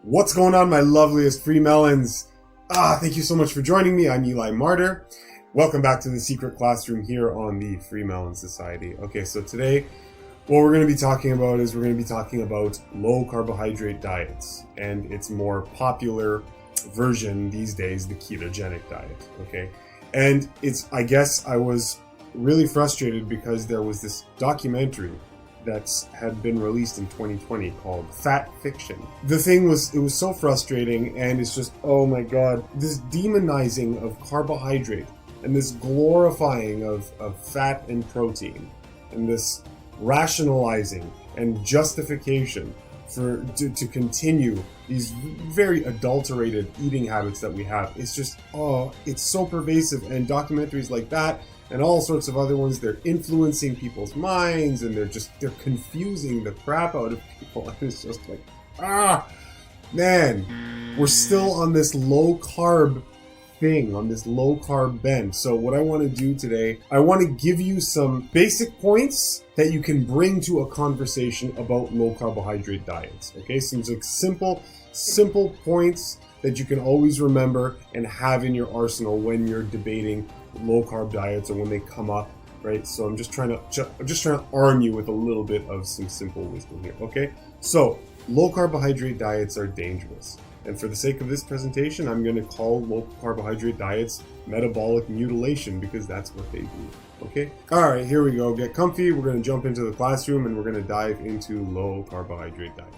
What's going on, my loveliest FreeMelons? Thank you so much for joining me. I'm Eli Martyr. Welcome back to the secret classroom here on the FreeMelon Society. Okay, so today, what we're going to be talking about is low carbohydrate diets and its more popular version these days, the ketogenic diet. Okay, and I guess I was really frustrated because there was this documentary that had been released in 2020 called Fat Fiction. The thing was, it was so frustrating, and it's just, oh my god, this demonizing of carbohydrate and this glorifying of fat and protein and this rationalizing and justification to continue these very adulterated eating habits that we have. It's just, it's so pervasive, and documentaries like that and all sorts of other ones, they're influencing people's minds, and they're confusing the crap out of people. And it's just like, man, we're still on this low carb thing, on this low carb bend. So what I want to do today, I want to give you some basic points that you can bring to a conversation about low carbohydrate diets. Okay, some like simple points that you can always remember and have in your arsenal when you're debating low carb diets or when they come up, right? So I'm just trying to arm you with a little bit of some simple wisdom here. Okay, so low carbohydrate diets are dangerous, and for the sake of this presentation, I'm going to call low carbohydrate diets metabolic mutilation, because that's what they do. Okay, all right, here we go. Get comfy. We're going to jump into the classroom and we're going to dive into low carbohydrate diets.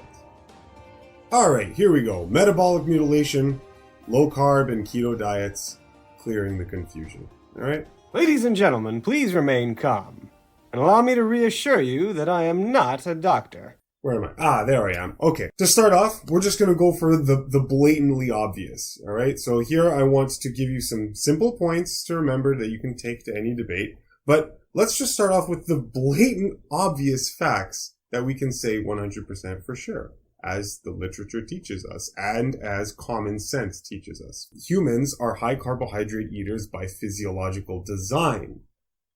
All right, here we go. Metabolic mutilation, low carb and keto diets, clearing the confusion. All right? Ladies and gentlemen, please remain calm and allow me to reassure you that I am not a doctor. Where am I? There I am. Okay. To start off, we're just going to go for the blatantly obvious. All right? So here I want to give you some simple points to remember that you can take to any debate. But let's just start off with the blatant obvious facts that we can say 100% for sure, as the literature teaches us and as common sense teaches us. Humans are high carbohydrate eaters by physiological design.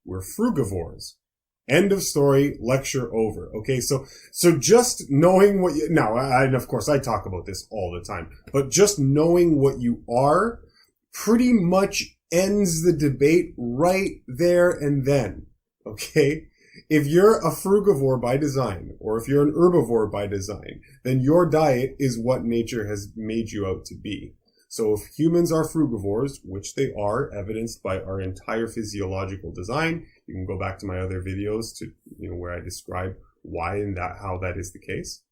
We're frugivores. End of story, lecture over. Okay, so just knowing what you, now, and of course I talk about this all the time, but just knowing what you are pretty much ends the debate right there and then. Okay? If you're a frugivore by design, or if you're an herbivore by design, then your diet is what nature has made you out to be. So if humans are frugivores, which they are, evidenced by our entire physiological design, you can go back to my other videos to, where I describe why and how that is the case.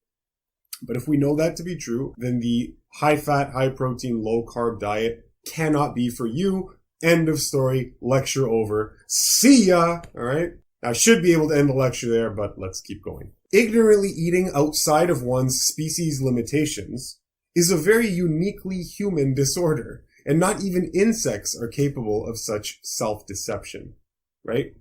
But if we know that to be true, then the high fat, high protein, low carb diet cannot be for you. End of story, lecture over. See ya! All right? I should be able to end the lecture there, but let's keep going. Ignorantly eating outside of one's species limitations is a very uniquely human disorder, and not even insects are capable of such self-deception, right?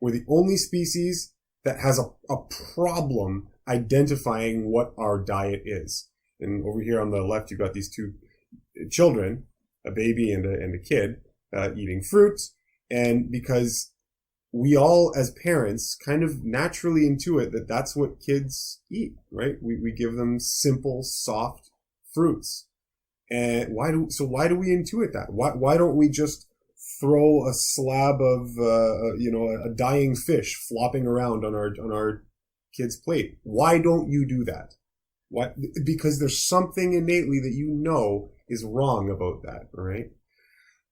We're the only species that has a problem identifying what our diet is. And over here on the left, you've got these two children, a baby and a kid, eating fruit, and because we all, as parents, kind of naturally intuit that that's what kids eat, right? We give them simple, soft fruits. And why do we intuit that? Why don't we just throw a slab of, a dying fish flopping around on our kid's plate? Why don't you do that? Why? Because there's something innately that is wrong about that, all right?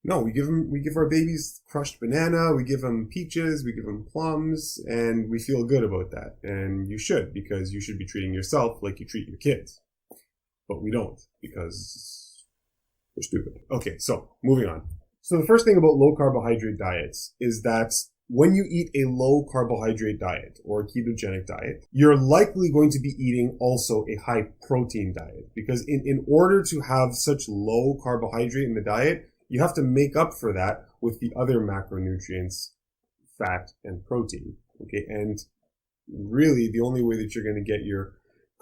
No, we give our babies crushed banana, we give them peaches, we give them plums, and we feel good about that. And you should, because you should be treating yourself like you treat your kids. But we don't, because we're stupid. Okay, so moving on. So the first thing about low carbohydrate diets is that when you eat a low carbohydrate diet or a ketogenic diet, you're likely going to be eating also a high protein diet, because in order to have such low carbohydrate in the diet, you have to make up for that with the other macronutrients, fat and protein. Okay, and really the only way that you're going to get your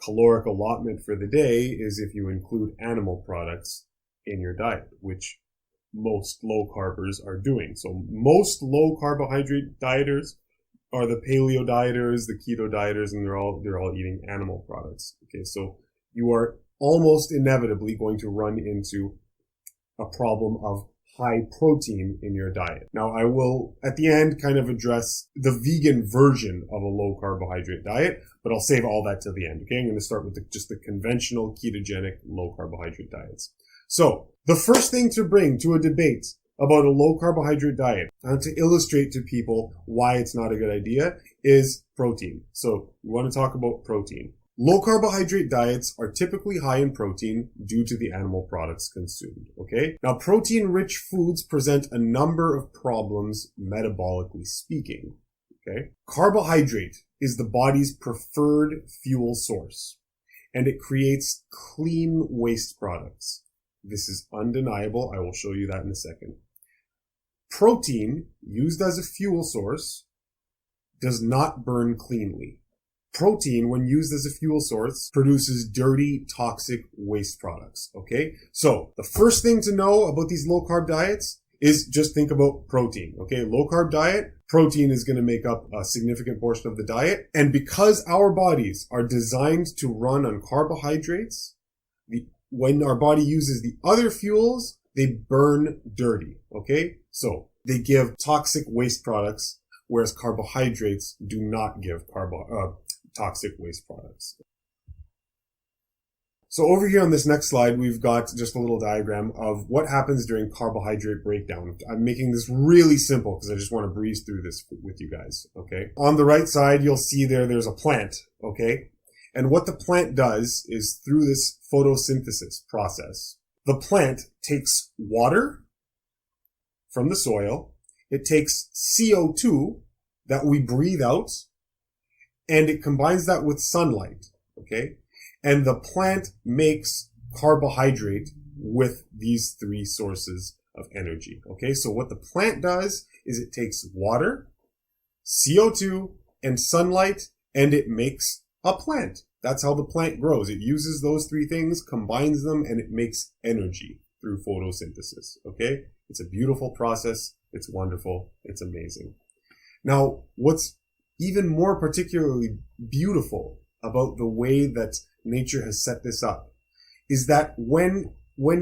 caloric allotment for the day is if you include animal products in your diet, which most low carbers are doing. So most low carbohydrate dieters are the paleo dieters, the keto dieters, and they're all eating animal products. Okay, so you are almost inevitably going to run into a problem of high protein in your diet. Now, I will, at the end, kind of address the vegan version of a low carbohydrate diet, but I'll save all that till the end. Okay, I'm going to start with just the conventional ketogenic low carbohydrate diets. So, the first thing to bring to a debate about a low carbohydrate diet, and to illustrate to people why it's not a good idea, is protein. So, we want to talk about protein. Low carbohydrate diets are typically high in protein due to the animal products consumed, okay? Now, protein-rich foods present a number of problems metabolically speaking, okay? Carbohydrate is the body's preferred fuel source, and it creates clean waste products. This is undeniable. I will show you that in a second. Protein, used as a fuel source, does not burn cleanly. Protein, when used as a fuel source, produces dirty, toxic waste products, okay? So, the first thing to know about these low-carb diets is just think about protein, okay? Low-carb diet, protein is going to make up a significant portion of the diet. And because our bodies are designed to run on carbohydrates, when our body uses the other fuels, they burn dirty, okay? So, they give toxic waste products, whereas carbohydrates do not give toxic waste products. So over here on this next slide, we've got just a little diagram of what happens during carbohydrate breakdown. I'm making this really simple because I just want to breeze through this with you guys, okay? On the right side, you'll see there's a plant, okay? And what the plant does is through this photosynthesis process, the plant takes water from the soil, it takes CO2 that we breathe out, and it combines that with sunlight, okay? And the plant makes carbohydrate with these three sources of energy, okay? So what the plant does is it takes water, CO2, and sunlight, and it makes a plant. That's how the plant grows. It uses those three things, combines them, and it makes energy through photosynthesis, okay? It's a beautiful process. It's wonderful. It's amazing. Now, what's even more particularly beautiful about the way that nature has set this up is that when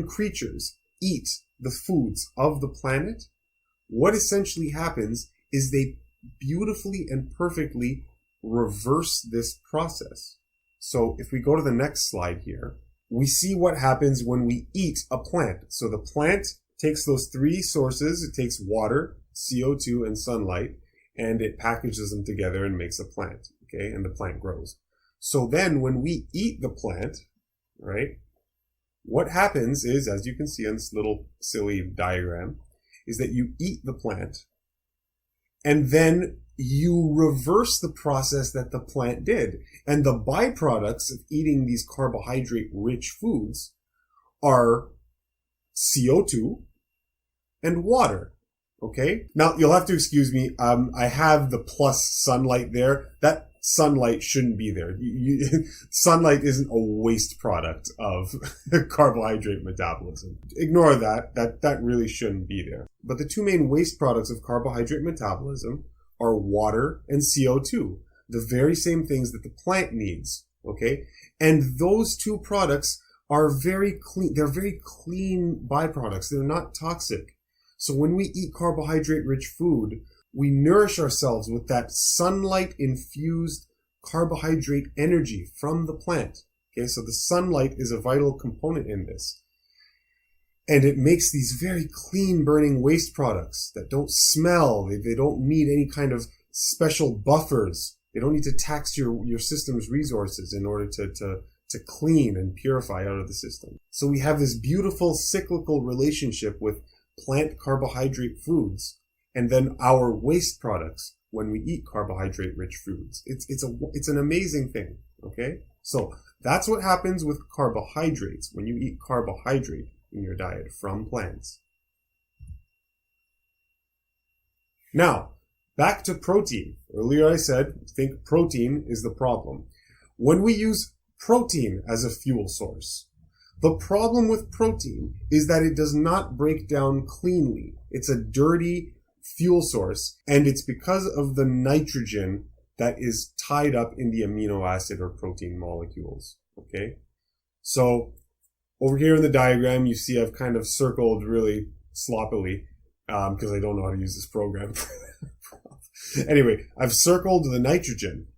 creatures eat the foods of the planet, what essentially happens is they beautifully and perfectly reverse this process. So if we go to the next slide here, we see what happens when we eat a plant. So the plant takes those three sources. It takes water, CO2, and sunlight, and it packages them together and makes a plant, okay? And the plant grows. So then when we eat the plant, right, what happens is, as you can see on this little silly diagram, is that you eat the plant and then you reverse the process that the plant did. And the byproducts of eating these carbohydrate-rich foods are CO2 and water. Okay. Now you'll have to excuse me. I have the plus sunlight there. That sunlight shouldn't be there. Sunlight isn't a waste product of carbohydrate metabolism. Ignore that. That really shouldn't be there. But the two main waste products of carbohydrate metabolism are water and CO2, the very same things that the plant needs. Okay. And those two products are very clean. They're very clean byproducts. They're not toxic. So when we eat carbohydrate-rich food, we nourish ourselves with that sunlight-infused carbohydrate energy from the plant. Okay, so the sunlight is a vital component in this. And it makes these very clean-burning waste products that don't smell. They don't need any kind of special buffers. They don't need to tax your system's resources in order to clean and purify out of the system. So we have this beautiful cyclical relationship with plant carbohydrate foods and then our waste products when we eat carbohydrate-rich foods. It's an amazing thing, okay? So that's what happens with carbohydrates when you eat carbohydrate in your diet from plants. Now, back to protein. Earlier I said, think protein is the problem. When we use protein as a fuel source, the problem with protein is that it does not break down cleanly. It's a dirty fuel source, and it's because of the nitrogen that is tied up in the amino acid or protein molecules, okay? So over here in the diagram, you see I've kind of circled really sloppily because I don't know how to use this program. Anyway, I've circled the nitrogen.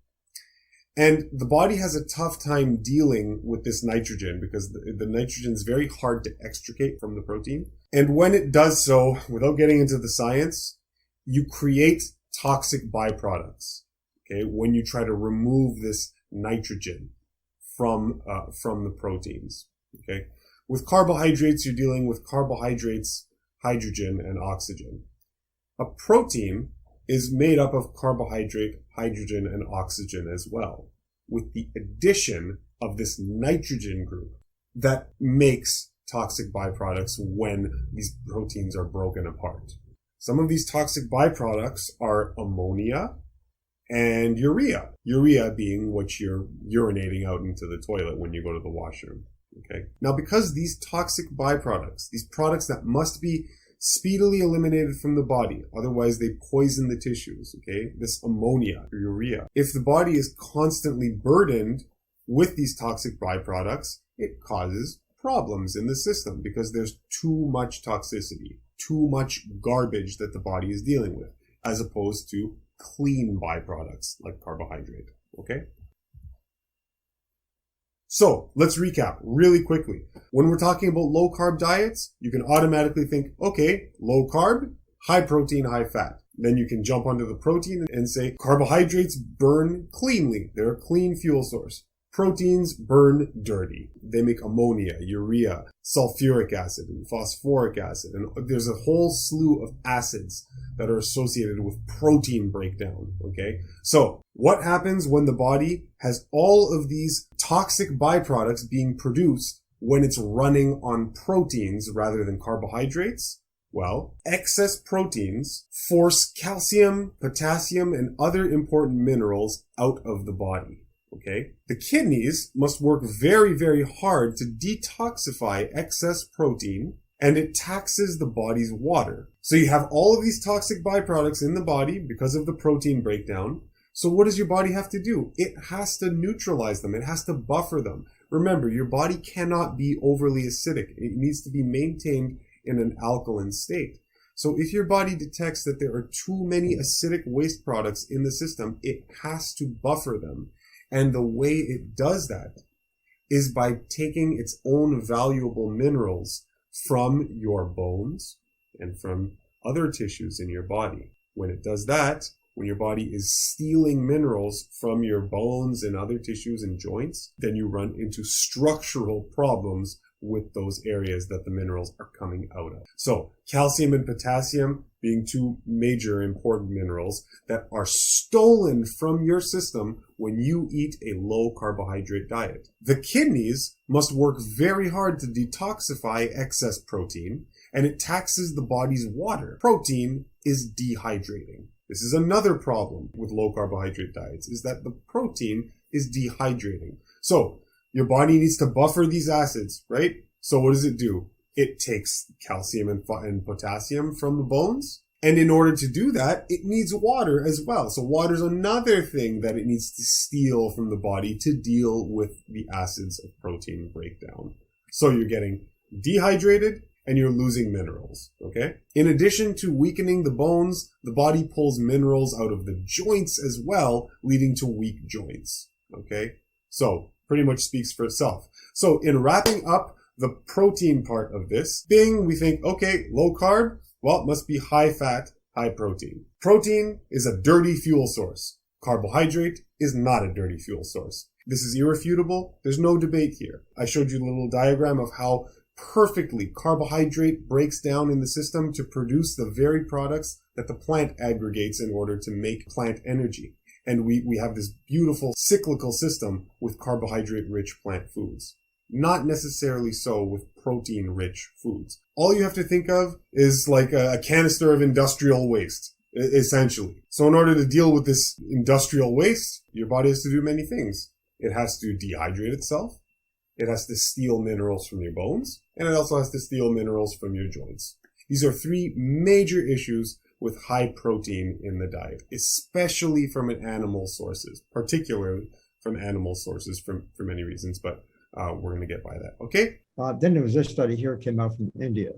And the body has a tough time dealing with this nitrogen because the nitrogen is very hard to extricate from the protein. And when it does so, without getting into the science, you create toxic byproducts. Okay, when you try to remove this nitrogen from the proteins. Okay, with carbohydrates, you're dealing with carbohydrates, hydrogen, and oxygen. A protein is made up of carbohydrate, hydrogen, and oxygen as well, with the addition of this nitrogen group that makes toxic byproducts when these proteins are broken apart. Some of these toxic byproducts are ammonia and urea. Urea being what you're urinating out into the toilet when you go to the washroom. Okay. Now, because these toxic byproducts, these products that must be speedily eliminated from the body, otherwise they poison the tissues, okay? This ammonia, or urea. If the body is constantly burdened with these toxic byproducts, it causes problems in the system because there's too much toxicity, too much garbage that the body is dealing with, as opposed to clean byproducts like carbohydrate, okay? So let's recap really quickly. When we're talking about low carb diets, you can automatically think, okay, low carb, high protein, high fat. Then you can jump onto the protein and say carbohydrates burn cleanly. They're a clean fuel source. Proteins burn dirty. They make ammonia, urea, sulfuric acid, and phosphoric acid. And there's a whole slew of acids that are associated with protein breakdown, okay? So what happens when the body has all of these toxic byproducts being produced when it's running on proteins rather than carbohydrates? Well, excess proteins force calcium, potassium, and other important minerals out of the body. Okay. The kidneys must work very, very hard to detoxify excess protein, and it taxes the body's water. So you have all of these toxic byproducts in the body because of the protein breakdown. So what does your body have to do? It has to neutralize them. It has to buffer them. Remember, your body cannot be overly acidic. It needs to be maintained in an alkaline state. So if your body detects that there are too many acidic waste products in the system, it has to buffer them. And the way it does that is by taking its own valuable minerals from your bones and from other tissues in your body. When it does that, when your body is stealing minerals from your bones and other tissues and joints, then you run into structural problems with those areas that the minerals are coming out of. So calcium and potassium being two major important minerals that are stolen from your system when you eat a low carbohydrate diet. The kidneys must work very hard to detoxify excess protein, and it taxes the body's water. Protein is dehydrating. This is another problem with low carbohydrate diets, is that the protein is dehydrating. So your body needs to buffer these acids, right? So what does it do? It takes calcium and potassium from the bones. And in order to do that, it needs water as well. So water is another thing that it needs to steal from the body to deal with the acids of protein breakdown. So you're getting dehydrated and you're losing minerals, okay? In addition to weakening the bones, the body pulls minerals out of the joints as well, leading to weak joints, okay? So pretty much speaks for itself. So in wrapping up the protein part of this, we think, okay, low carb, well, it must be high fat, high protein. Protein is a dirty fuel source. Carbohydrate is not a dirty fuel source. This is irrefutable. There's no debate here. I showed you a little diagram of how perfectly carbohydrate breaks down in the system to produce the very products that the plant aggregates in order to make plant energy. And we have this beautiful cyclical system with carbohydrate-rich plant foods. Not necessarily so with protein-rich foods. All you have to think of is like a canister of industrial waste, essentially. So in order to deal with this industrial waste, your body has to do many things. It has to dehydrate itself. It has to steal minerals from your bones. And it also has to steal minerals from your joints. These are three major issues with high protein in the diet, especially from animal sources, particularly from animal sources for many reasons, but we're going to get by that. Okay? Then there was this study here came out from India.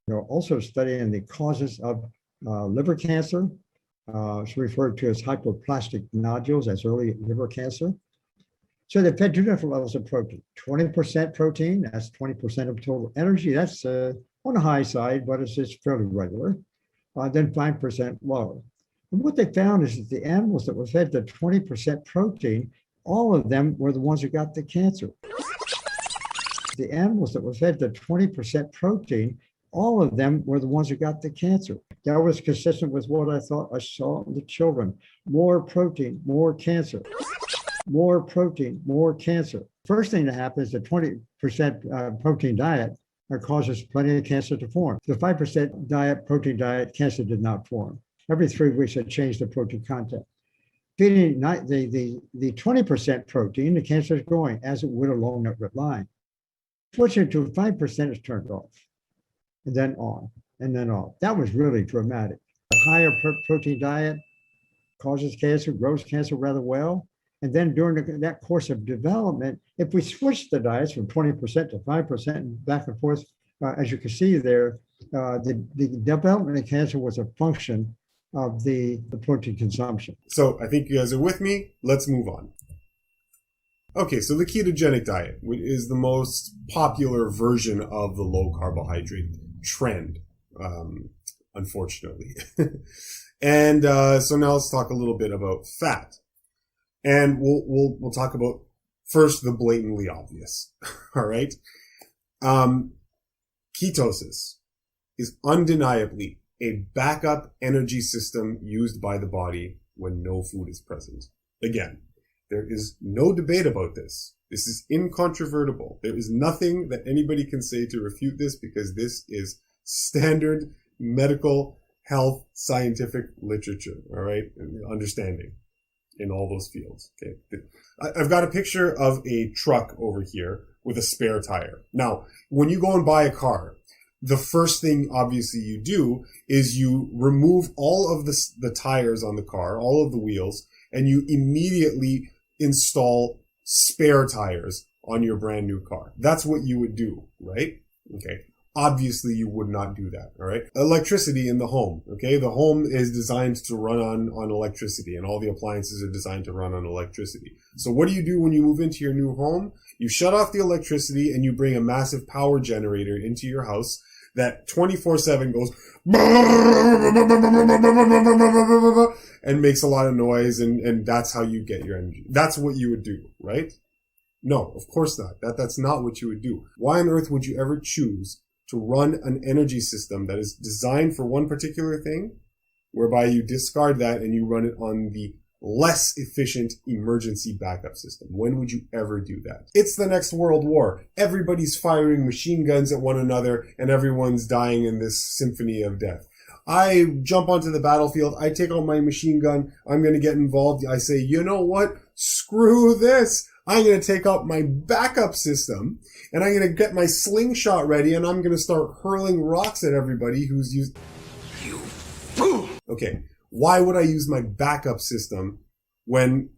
They're also studying the causes of liver cancer. It's referred to as hypoplastic nodules, as early liver cancer. So they fed 2 different levels of protein. 20% protein, that's 20% of total energy. That's on the high side, but it's fairly regular. Then 5% low. And what they found is that the animals that were fed the 20% protein, all of them were the ones who got the cancer. The animals that were fed the 20% protein, all of them were the ones who got the cancer. That was consistent with what I thought I saw in the children. More protein, more cancer. More protein, more cancer. First thing that happens, the 20% protein diet causes plenty of cancer to form. The 5% protein diet, cancer did not form. Every 3 weeks, I changed the protein content. Feeding the 20% protein, the cancer is growing as it would along that red line. Switching to 5% is turned off, and then on, and then off. That was really dramatic. A higher protein diet causes cancer, grows cancer rather well. And then during that course of development, if we switch the diets from 20% to 5% and back and forth, as you can see there, the development of cancer was a function of the protein consumption. So I think you guys are with me. Let's move on. Okay, so the ketogenic diet is the most popular version of the low carbohydrate trend, unfortunately. And so now let's talk a little bit about fat. And we'll talk about first the blatantly obvious. All right. Ketosis is undeniably a backup energy system used by the body when no food is present. Again, there is no debate about this. This is incontrovertible. There is nothing that anybody can say to refute this because this is standard medical health scientific literature. All right. Understanding in all those fields. Okay. I've got a picture of a truck over here with a spare tire. Now, when you go and buy a car, the first thing obviously you do is you remove all of the tires on the car, all of the wheels, and you immediately install spare tires on your brand new car. That's what you would do, right? Okay. Obviously, you would not do that, all right? Electricity in the home, okay? The home is designed to run on electricity, and all the appliances are designed to run on electricity. So what do you do when you move into your new home? You shut off the electricity, and you bring a massive power generator into your house that 24/7 goes and makes a lot of noise, and that's how you get your energy. That's what you would do, right? No, of course not. That's not what you would do. Why on earth would you ever choose to run an energy system that is designed for one particular thing, whereby you discard that and you run it on the less efficient emergency backup system? When would you ever do that? It's the next world war. Everybody's firing machine guns at one another and everyone's dying in this symphony of death. I jump onto the battlefield. I take out my machine gun. I'm going to get involved. I say, you know what? Screw this. I'm going to take out my backup system and I'm going to get my slingshot ready and I'm going to start hurling rocks at everybody who's used. You fool! Okay. Why would I use my backup system when,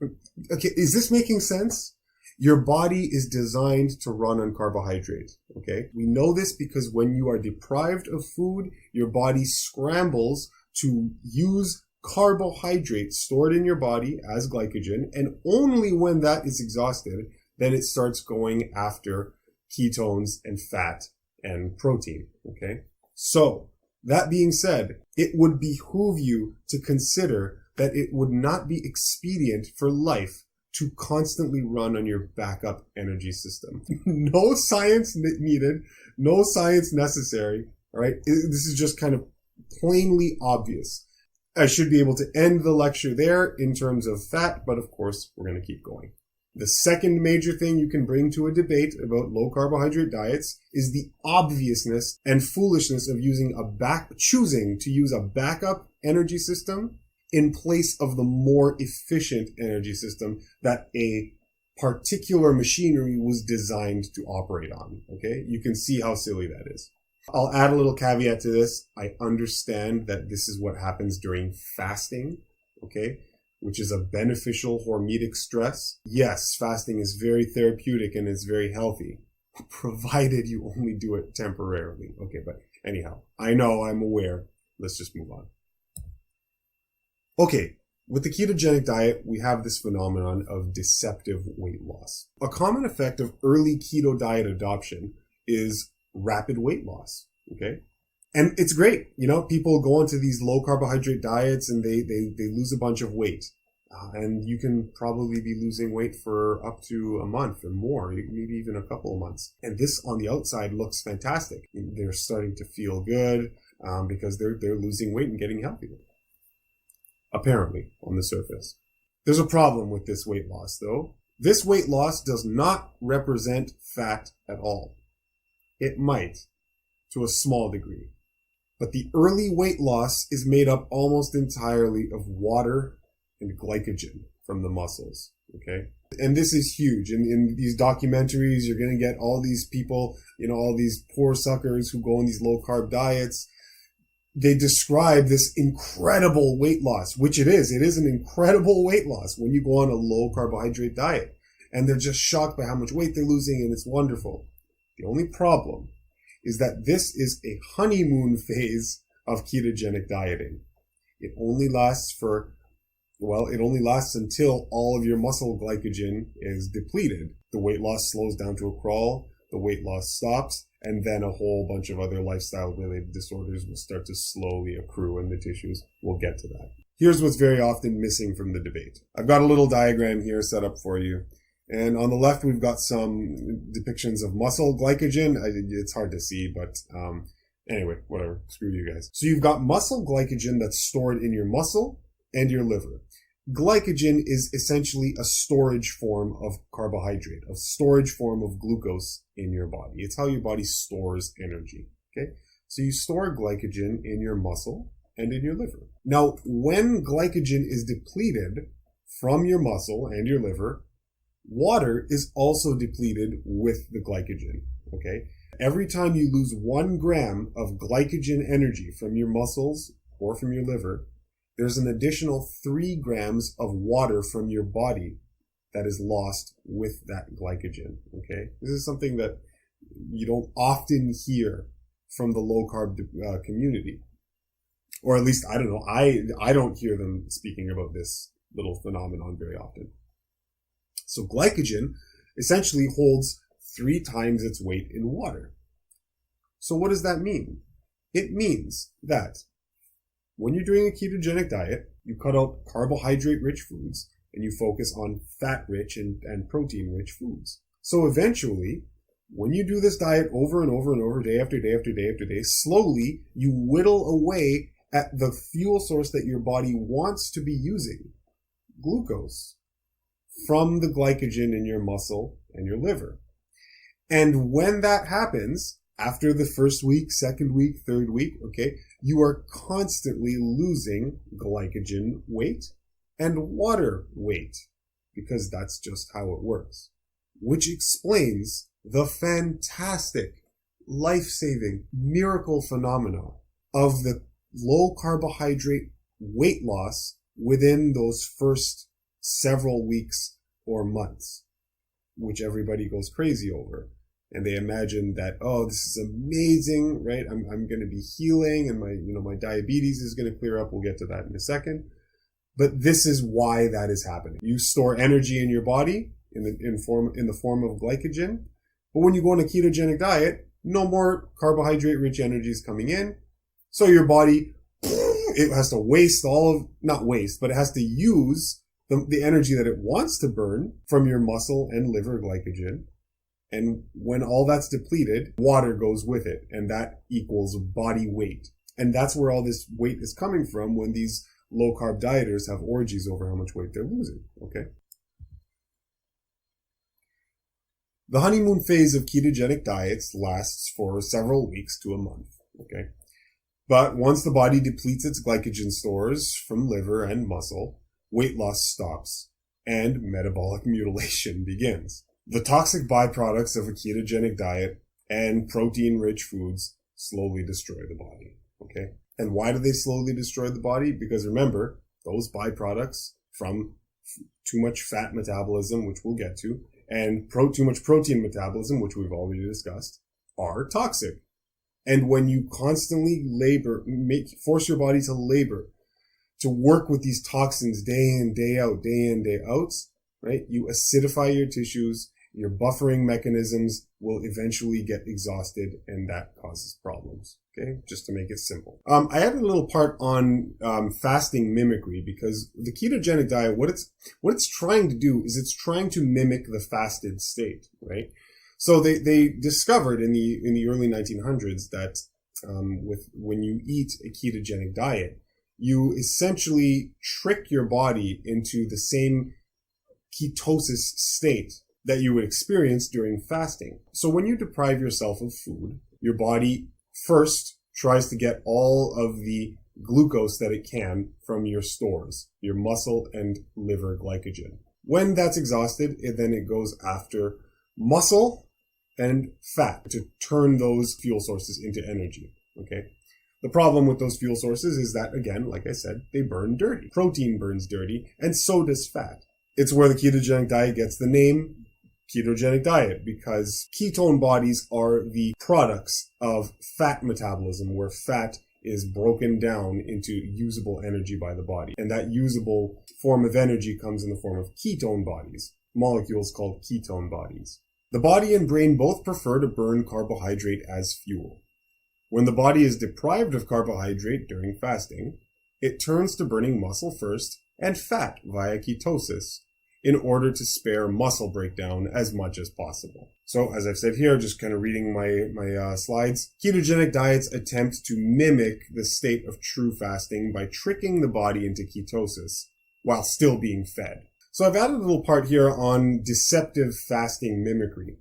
okay, is this making sense? Your body is designed to run on carbohydrate, okay? We know this because when you are deprived of food, your body scrambles to use carbohydrate stored in your body as glycogen, and only when that is exhausted, then it starts going after ketones and fat and protein, okay? So, that being said, it would behoove you to consider that it would not be expedient for life to constantly run on your backup energy system. No science needed, no science necessary, all right? This is just kind of plainly obvious. I should be able to end the lecture there in terms of fat, but of course, we're going to keep going. The second major thing you can bring to a debate about low carbohydrate diets is the obviousness and foolishness of choosing to use a backup energy system in place of the more efficient energy system that a particular machinery was designed to operate on. Okay? You can see how silly that is. I'll add a little caveat to this. I understand that this is what happens during fasting. Okay? which is a beneficial hormetic stress. Yes, fasting is very therapeutic and it's very healthy, provided you only do it temporarily. Okay, but anyhow, I know, I'm aware. Let's just move on. Okay, with the ketogenic diet, we have this phenomenon of deceptive weight loss. A common effect of early keto diet adoption is rapid weight loss, okay? And it's great. You know, people go into these low carbohydrate diets and they lose a bunch of weight. And you can probably be losing weight for up to a month or more, maybe even a couple of months. And this on the outside looks fantastic. They're starting to feel good because they're losing weight and getting healthier. Apparently, on the surface. There's a problem with this weight loss, though. This weight loss does not represent fat at all. It might, to a small degree. But the early weight loss is made up almost entirely of water and glycogen from the muscles, okay? And this is huge. In these documentaries, you're going to get all these people, all these poor suckers who go on these low-carb diets. They describe this incredible weight loss, which it is. It is an incredible weight loss when you go on a low-carbohydrate diet. And they're just shocked by how much weight they're losing, and it's wonderful. The only problem is that this is a honeymoon phase of ketogenic dieting. It only lasts until all of your muscle glycogen is depleted. The weight loss slows down to a crawl, the weight loss stops, and then a whole bunch of other lifestyle-related disorders will start to slowly accrue in the tissues. We'll get to that. Here's what's very often missing from the debate. I've got a little diagram here set up for you. And on the left, we've got some depictions of muscle glycogen. It's hard to see, but anyway, whatever. Screw you guys. So you've got muscle glycogen that's stored in your muscle and your liver. Glycogen is essentially a storage form of carbohydrate, a storage form of glucose in your body. It's how your body stores energy, okay? So you store glycogen in your muscle and in your liver. Now, when glycogen is depleted from your muscle and your liver, water is also depleted with the glycogen, okay? Every time you lose 1 gram of glycogen energy from your muscles or from your liver, there's an additional 3 grams of water from your body that is lost with that glycogen, okay? This is something that you don't often hear from the low-carb community. Or at least, I don't know, I don't hear them speaking about this little phenomenon very often. So glycogen essentially holds 3 times its weight in water. So what does that mean? It means that when you're doing a ketogenic diet, you cut out carbohydrate-rich foods and you focus on fat-rich and protein-rich foods. So eventually, when you do this diet over and over and over, day after day after day after day, slowly you whittle away at the fuel source that your body wants to be using, glucose, from the glycogen in your muscle and your liver. And when that happens, after the first week, second week, third week, okay, you are constantly losing glycogen weight and water weight, because that's just how it works. Which explains the fantastic, life-saving, miracle phenomena of the low carbohydrate weight loss within those first several weeks or months, which everybody goes crazy over. And they imagine that, oh, this is amazing, right? I'm going to be healing and my diabetes is going to clear up. We'll get to that in a second. But this is why that is happening. You store energy in your body in the form of glycogen. But when you go on a ketogenic diet, no more carbohydrate-rich energy is coming in. So your body, it has to it has to use the energy that it wants to burn from your muscle and liver glycogen. And when all that's depleted, water goes with it, and that equals body weight. And that's where all this weight is coming from when these low-carb dieters have orgies over how much weight they're losing, okay? The honeymoon phase of ketogenic diets lasts for several weeks to a month, okay? But once the body depletes its glycogen stores from liver and muscle, weight loss stops, and metabolic mutilation begins. The toxic byproducts of a ketogenic diet and protein-rich foods slowly destroy the body, okay? And why do they slowly destroy the body? Because remember, those byproducts from too much fat metabolism, which we'll get to, and too much protein metabolism, which we've already discussed, are toxic. And when you constantly force your body to labor, to work with these toxins day in, day out, right? You acidify your tissues, your buffering mechanisms will eventually get exhausted, and that causes problems. Okay, just to make it simple. I added a little part on fasting mimicry, because the ketogenic diet, what it's trying to do is it's trying to mimic the fasted state, right? So they discovered in the early 1900s that when you eat a ketogenic diet, you essentially trick your body into the same ketosis state that you would experience during fasting. So when you deprive yourself of food, your body first tries to get all of the glucose that it can from your stores, your muscle and liver glycogen. When that's exhausted, then it goes after muscle and fat to turn those fuel sources into energy. Okay. The problem with those fuel sources is that, again, like I said, they burn dirty. Protein burns dirty, and so does fat. It's where the ketogenic diet gets the name ketogenic diet, because ketone bodies are the products of fat metabolism, where fat is broken down into usable energy by the body. And that usable form of energy comes in the form of ketone bodies, molecules called ketone bodies. The body and brain both prefer to burn carbohydrate as fuel. When the body is deprived of carbohydrate during fasting, it turns to burning muscle first and fat via ketosis, in order to spare muscle breakdown as much as possible. So as I've said here, just kind of reading my slides, ketogenic diets attempt to mimic the state of true fasting by tricking the body into ketosis while still being fed. So I've added a little part here on deceptive fasting mimicry.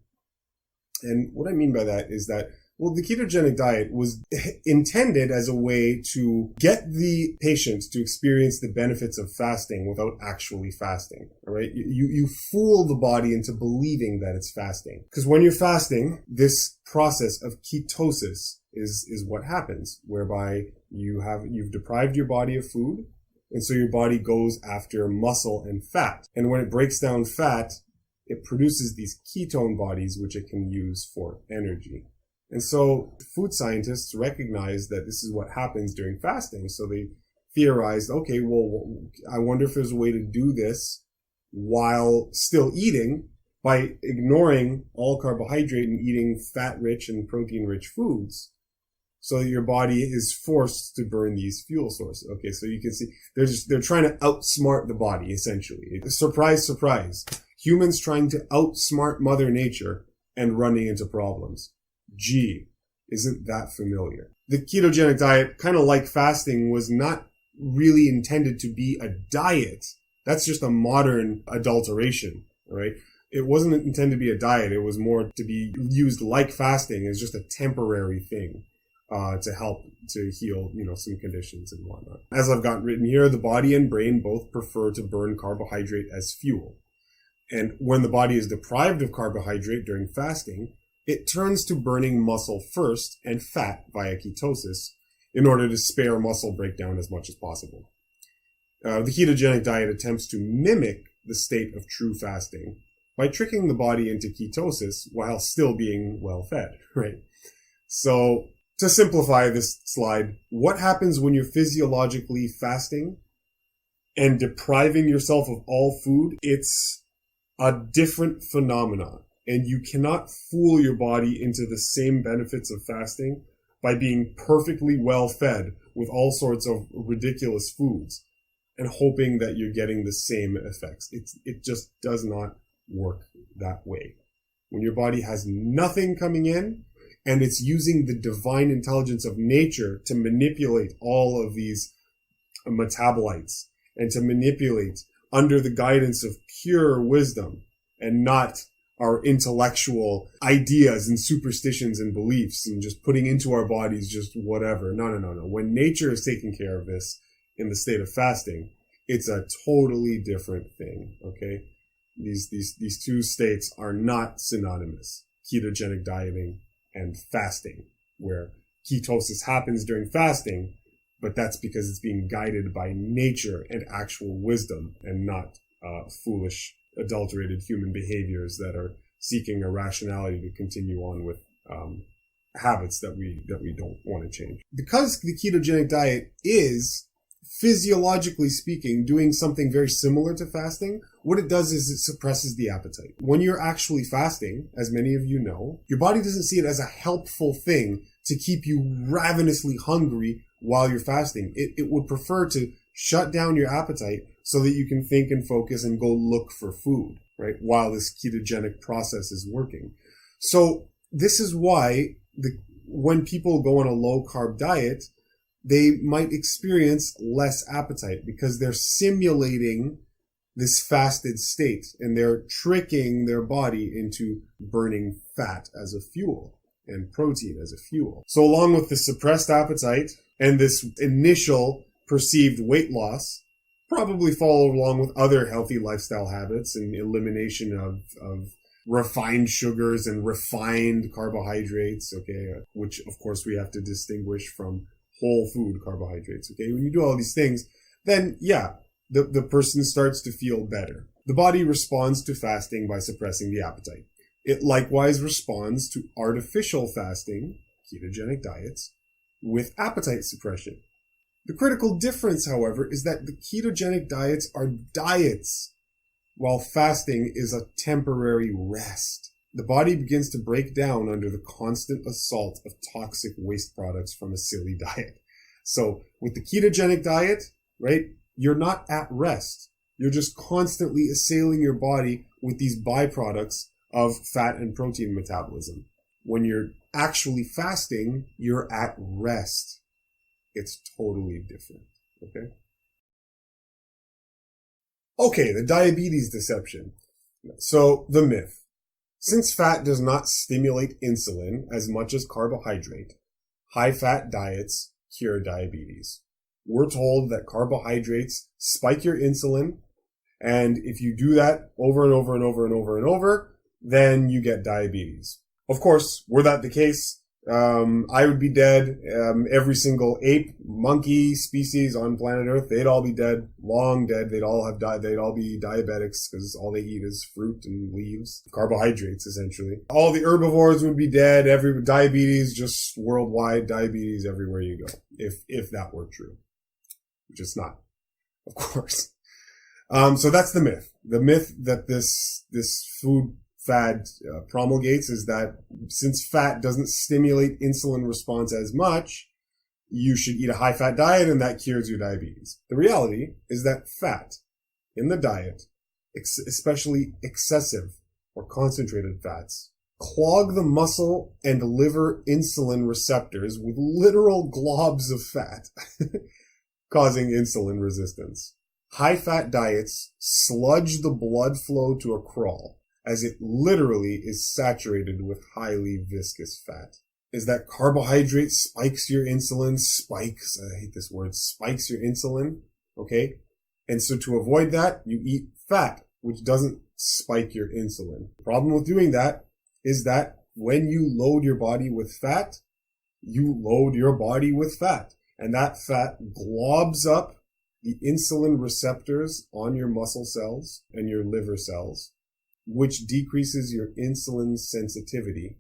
And what I mean by that is that, well, the ketogenic diet was intended as a way to get the patient to experience the benefits of fasting without actually fasting. All right. You fool the body into believing that it's fasting. Because when you're fasting, this process of ketosis is what happens, whereby you've deprived your body of food. And so your body goes after muscle and fat. And when it breaks down fat, it produces these ketone bodies, which it can use for energy. And so food scientists recognize that this is what happens during fasting. So they theorized, okay, well, I wonder if there's a way to do this while still eating by ignoring all carbohydrate and eating fat-rich and protein-rich foods, so that your body is forced to burn these fuel sources. Okay, so you can see they're trying to outsmart the body, essentially. Surprise, surprise. Humans trying to outsmart Mother Nature and running into problems. Gee, isn't that familiar? The ketogenic diet, kind of like fasting, was not really intended to be a diet. That's just a modern adulteration, right? It wasn't intended to be a diet. It was more to be used like fasting as just a temporary thing to help to heal, some conditions and whatnot. As I've got written here, the body and brain both prefer to burn carbohydrate as fuel. And when the body is deprived of carbohydrate during fasting, it turns to burning muscle first and fat via ketosis in order to spare muscle breakdown as much as possible. The ketogenic diet attempts to mimic the state of true fasting by tricking the body into ketosis while still being well fed, right? So to simplify this slide, what happens when you're physiologically fasting and depriving yourself of all food? It's a different phenomenon. And you cannot fool your body into the same benefits of fasting by being perfectly well fed with all sorts of ridiculous foods and hoping that you're getting the same effects. It just does not work that way. When your body has nothing coming in and it's using the divine intelligence of nature to manipulate all of these metabolites and to manipulate under the guidance of pure wisdom and not our intellectual ideas and superstitions and beliefs and just putting into our bodies just whatever. No. When nature is taking care of this in the state of fasting, it's a totally different thing, okay? These two states are not synonymous. Ketogenic dieting and fasting, where ketosis happens during fasting, but that's because it's being guided by nature and actual wisdom and not foolish, adulterated human behaviors that are seeking a rationality to continue on with habits that we don't want to change. Because the ketogenic diet is, physiologically speaking, doing something very similar to fasting, what it does is it suppresses the appetite. When you're actually fasting, as many of you know, your body doesn't see it as a helpful thing to keep you ravenously hungry while you're fasting. It would prefer to shut down your appetite so that you can think and focus and go look for food, right? While this ketogenic process is working. So this is why when people go on a low carb diet, they might experience less appetite because they're simulating this fasted state and they're tricking their body into burning fat as a fuel and protein as a fuel. So along with the suppressed appetite and this initial perceived weight loss, probably follow along with other healthy lifestyle habits and elimination of refined sugars and refined carbohydrates, okay, which of course we have to distinguish from whole food carbohydrates, okay? When you do all these things, then yeah, the person starts to feel better. The body responds to fasting by suppressing the appetite. It likewise responds to artificial fasting, ketogenic diets, with appetite suppression. The critical difference, however, is that the ketogenic diets are diets, while fasting is a temporary rest. The body begins to break down under the constant assault of toxic waste products from a silly diet. So with the ketogenic diet, right, you're not at rest. You're just constantly assailing your body with these byproducts of fat and protein metabolism. When you're actually fasting, you're at rest. It's totally different, okay? Okay, the diabetes deception. So the myth. Since fat does not stimulate insulin as much as carbohydrate, high-fat diets cure diabetes. We're told that carbohydrates spike your insulin, and if you do that over and over and over and over and over, then you get diabetes. Of course, were that the case, I would be dead. Every single ape, monkey species on planet Earth, they'd all be dead, long dead. They'd all have died. They'd all be diabetics because all they eat is fruit and leaves, carbohydrates essentially. All the herbivores would be dead. Every diabetes, just worldwide diabetes everywhere you go. If that were true, which it's not, of course. So that's the myth. The myth that this food fad promulgates is that since fat doesn't stimulate insulin response as much, you should eat a high-fat diet and that cures your diabetes. The reality is that fat in the diet, especially excessive or concentrated fats, clog the muscle and liver insulin receptors with literal globs of fat, causing insulin resistance. High-fat diets sludge the blood flow to a crawl, as it literally is saturated with highly viscous fat. Is that carbohydrate spikes your insulin, spikes, I hate this word, spikes your insulin, okay? And so to avoid that, you eat fat, which doesn't spike your insulin. The problem with doing that is that when you load your body with fat, you load your body with fat. And that fat globs up the insulin receptors on your muscle cells and your liver cells, which decreases your insulin sensitivity,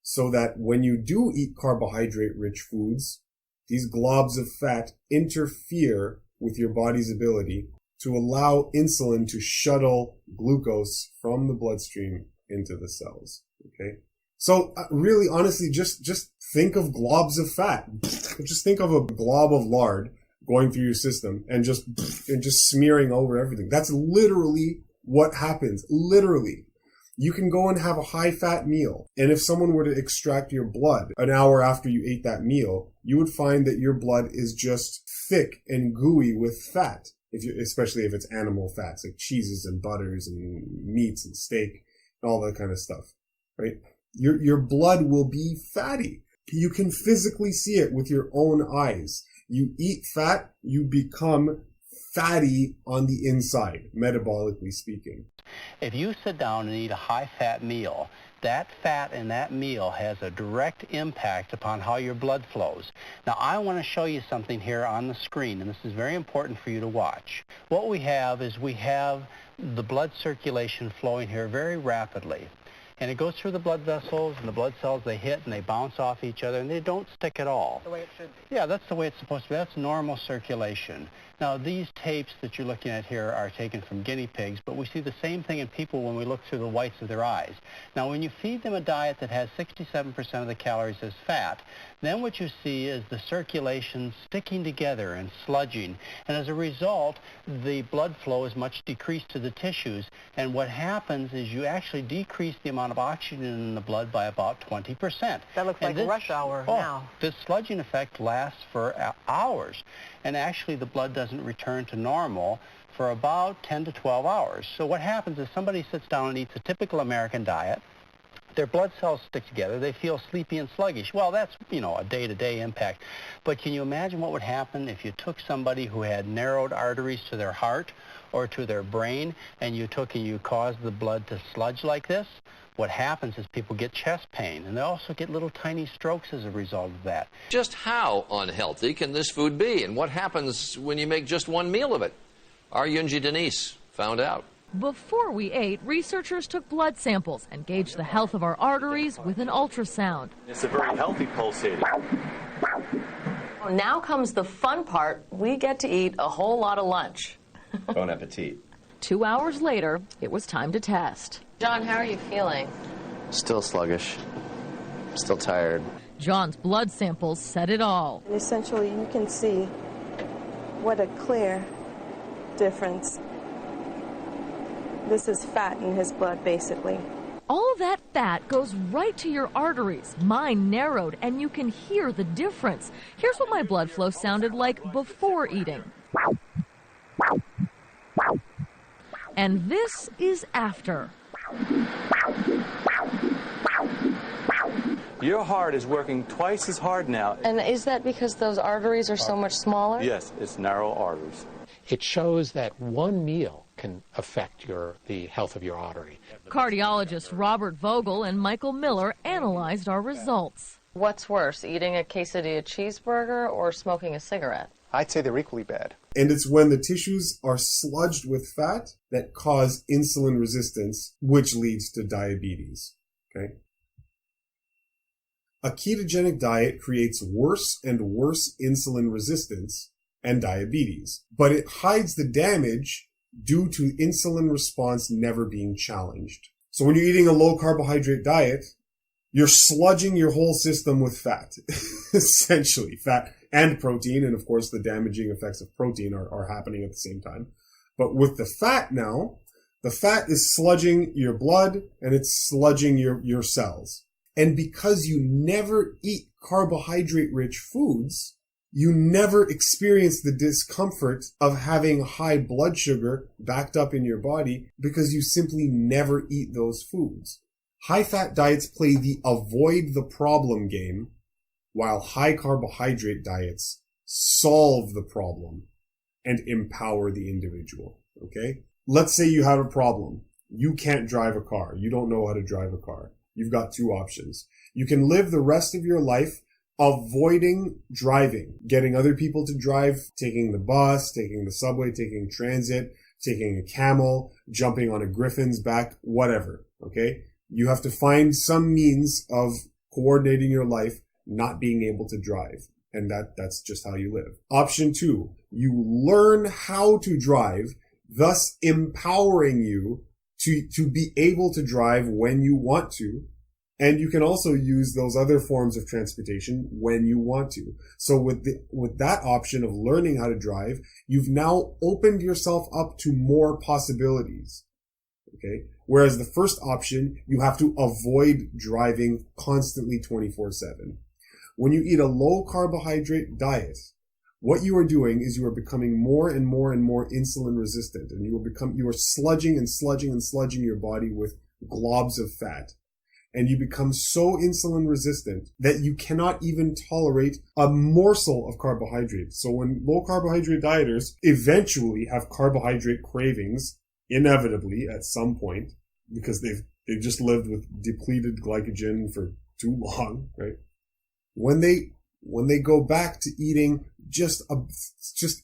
so that when you do eat carbohydrate-rich foods, these globs of fat interfere with your body's ability to allow insulin to shuttle glucose from the bloodstream into the cells, okay? So really, honestly, just think of globs of fat. Just think of a glob of lard going through your system and just smearing over everything. That's literally what happens. Literally. You can go and have a high-fat meal, and if someone were to extract your blood an hour after you ate that meal, you would find that your blood is just thick and gooey with fat, especially if it's animal fats, like cheeses and butters and meats and steak and all that kind of stuff, right? Your blood will be fatty. You can physically see it with your own eyes. You eat fat, you become fatty on the inside, metabolically speaking. If you sit down and eat a high-fat meal, that fat in that meal has a direct impact upon how your blood flows. Now, I want to show you something here on the screen, and this is very important for you to watch. What we have is we have the blood circulation flowing here very rapidly. And it goes through the blood vessels, and the blood cells, they hit and they bounce off each other, and they don't stick at all. The way it should be. Yeah, that's the way it's supposed to be. That's normal circulation. Now, these tapes that you're looking at here are taken from guinea pigs, but we see the same thing in people when we look through the whites of their eyes. Now, when you feed them a diet that has 67% of the calories as fat, then what you see is the circulation sticking together and sludging. And as a result, the blood flow is much decreased to the tissues. And what happens is you actually decrease the amount of oxygen in the blood by about 20%. That looks like rush hour now. This sludging effect lasts for hours. And actually, the blood doesn't return to normal for about 10 to 12 hours. So what happens is somebody sits down and eats a typical American diet. Their blood cells stick together. They feel sleepy and sluggish. Well, that's, a day-to-day impact. But can you imagine what would happen if you took somebody who had narrowed arteries to their heart or to their brain, and you caused the blood to sludge like this? What happens is people get chest pain, and they also get little tiny strokes as a result of that. Just how unhealthy can this food be, and what happens when you make just one meal of it? Our Yunji Denise found out. Before we ate, researchers took blood samples and gauged the health of our arteries with an ultrasound. It's a very healthy pulsating. Now comes the fun part. We get to eat a whole lot of lunch. Bon appetit. 2 hours later, it was time to test. John, how are you feeling? Still sluggish. Still tired. John's blood samples said it all. And essentially, you can see what a clear difference. This is fat in his blood, basically. All that fat goes right to your arteries. Mine narrowed, and you can hear the difference. Here's what my blood flow sounded like before eating. And this is after. Your heart is working twice as hard now. And is that because those arteries are so much smaller? Yes, it's narrow arteries. It shows that one meal can affect the health of your artery. Cardiologists Robert Vogel and Michael Miller analyzed our results. What's worse, eating a quesadilla cheeseburger or smoking a cigarette? I'd say they're equally bad. And it's when the tissues are sludged with fat that cause insulin resistance, which leads to diabetes. Okay? A ketogenic diet creates worse and worse insulin resistance and diabetes, but it hides the damage due to insulin response never being challenged. So when you're eating a low carbohydrate diet, you're sludging your whole system with fat, essentially fat and protein. And of course, the damaging effects of protein are happening at the same time. But with the fat now, the fat is sludging your blood and it's sludging your cells. And because you never eat carbohydrate-rich foods, you never experience the discomfort of having high blood sugar backed up in your body because you simply never eat those foods. High-fat diets play the avoid the problem game, while high-carbohydrate diets solve the problem and empower the individual, okay? Let's say you have a problem. You can't drive a car. You don't know how to drive a car. You've got two options. You can live the rest of your life avoiding driving, getting other people to drive, taking the bus, taking the subway, taking transit, taking a camel, jumping on a griffin's back, whatever, okay? You have to find some means of coordinating your life not being able to drive. And that's just how you live. Option 2, you learn how to drive, thus empowering you to be able to drive when you want to. And you can also use those other forms of transportation when you want to. So with that option of learning how to drive, you've now opened yourself up to more possibilities. Okay? Whereas the first option, you have to avoid driving constantly 24/7. When you eat a low carbohydrate diet, what you are doing is you are becoming more and more and more insulin resistant, and you are sludging and sludging and sludging your body with globs of fat. And you become so insulin resistant that you cannot even tolerate a morsel of carbohydrates. So when low carbohydrate dieters eventually have carbohydrate cravings, inevitably at some point, because they've They just lived with depleted glycogen for too long, right? When they go back to eating just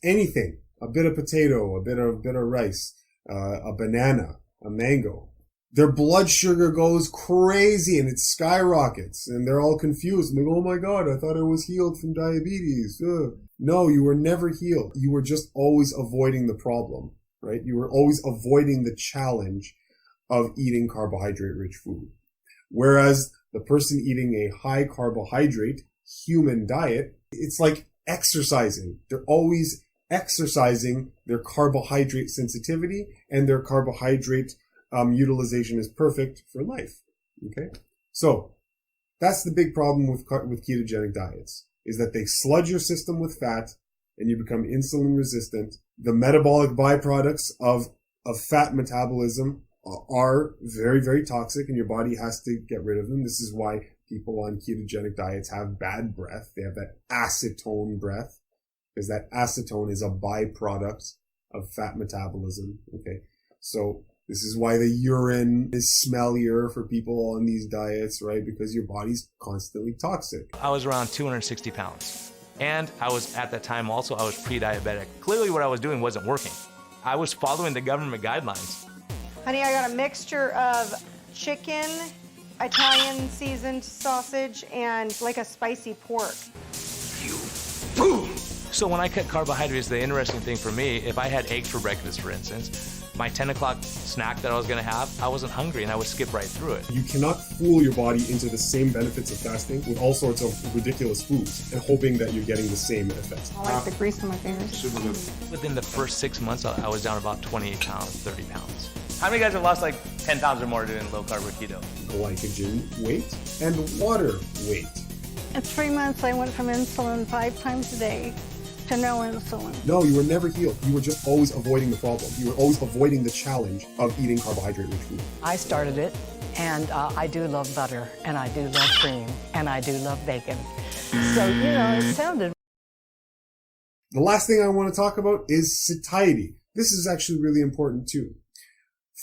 anything, a bit of potato, a bit of rice, a banana, a mango, their blood sugar goes crazy and it skyrockets and they're all confused. And they go, oh my God, I thought I was healed from diabetes. Ugh. No, you were never healed. You were just always avoiding the problem, right? You were always avoiding the challenge of eating carbohydrate-rich food. Whereas the person eating a high carbohydrate human diet, it's like exercising. They're always exercising their carbohydrate sensitivity, and their carbohydrate utilization is perfect for life. Okay, so that's the big problem with ketogenic diets, is that they sludge your system with fat, and you become insulin resistant. The metabolic byproducts of fat metabolism are very, very toxic, and your body has to get rid of them. This is why people on ketogenic diets have bad breath. They have that acetone breath, because that acetone is a byproduct of fat metabolism. Okay, so this is why the urine is smellier for people on these diets, right? Because your body's constantly toxic. I was around 260 pounds. And I was, at that time also, I was pre-diabetic. Clearly what I was doing wasn't working. I was following the government guidelines. Honey, I got a mixture of chicken, Italian seasoned sausage, and like a spicy pork. So when I cut carbohydrates, the interesting thing for me, if I had eggs for breakfast, for instance, my 10 o'clock snack that I was gonna have, I wasn't hungry and I would skip right through it. You cannot fool your body into the same benefits of fasting with all sorts of ridiculous foods and hoping that you're getting the same effects. I like the grease on my fingers. Super good. Within the first 6 months, I was down about 28 pounds, 30 pounds. How many guys have lost like 10 pounds or more doing low carb or keto? Glycogen weight and water weight. In 3 months, I went from insulin 5 times a day to no insulin. No, you were never healed. You were just always avoiding the problem. You were always avoiding the challenge of eating carbohydrate-rich food. I started it, and I do love butter, and I do love cream, and I do love bacon. So, you know, it sounded... The last thing I want to talk about is satiety. This is actually really important too.